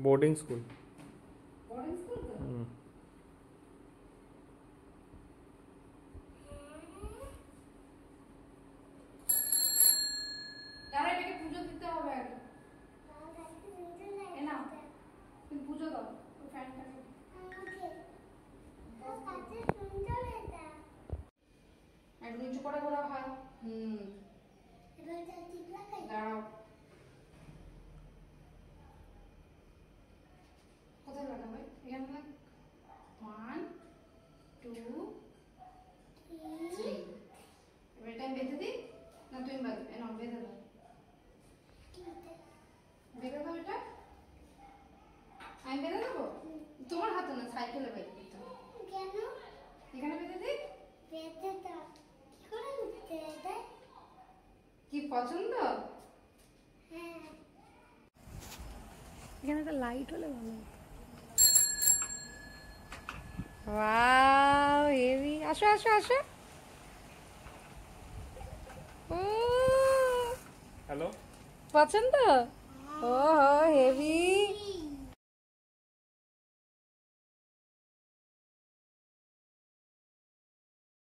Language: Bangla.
बोर्डिंग स्कूल নিচু করে ঘোরা হয়। দাঁড়াও, কোথায় লাগাবে? এখানে 1 2 3। এবার এটা বেঁধে দিই না তুমি বাঁধবে? না বেঁধে দাও, বেঁধে দাও। এটা আমি বেঁধে দেবো? তোমার হাতে না, সাইকেলে বেঁধে দিতে হবে। কেন? এখানে বেঁধে দিই। বেঁধে দাও। কি করে বেঁধে দেয়? কি পছন্দ? হ্যাঁ, এখানে একটা লাইট হলে ভালো হতো। Wow, heavy. আসো আসো আসো। हेलो পছন্দ? ও হেভি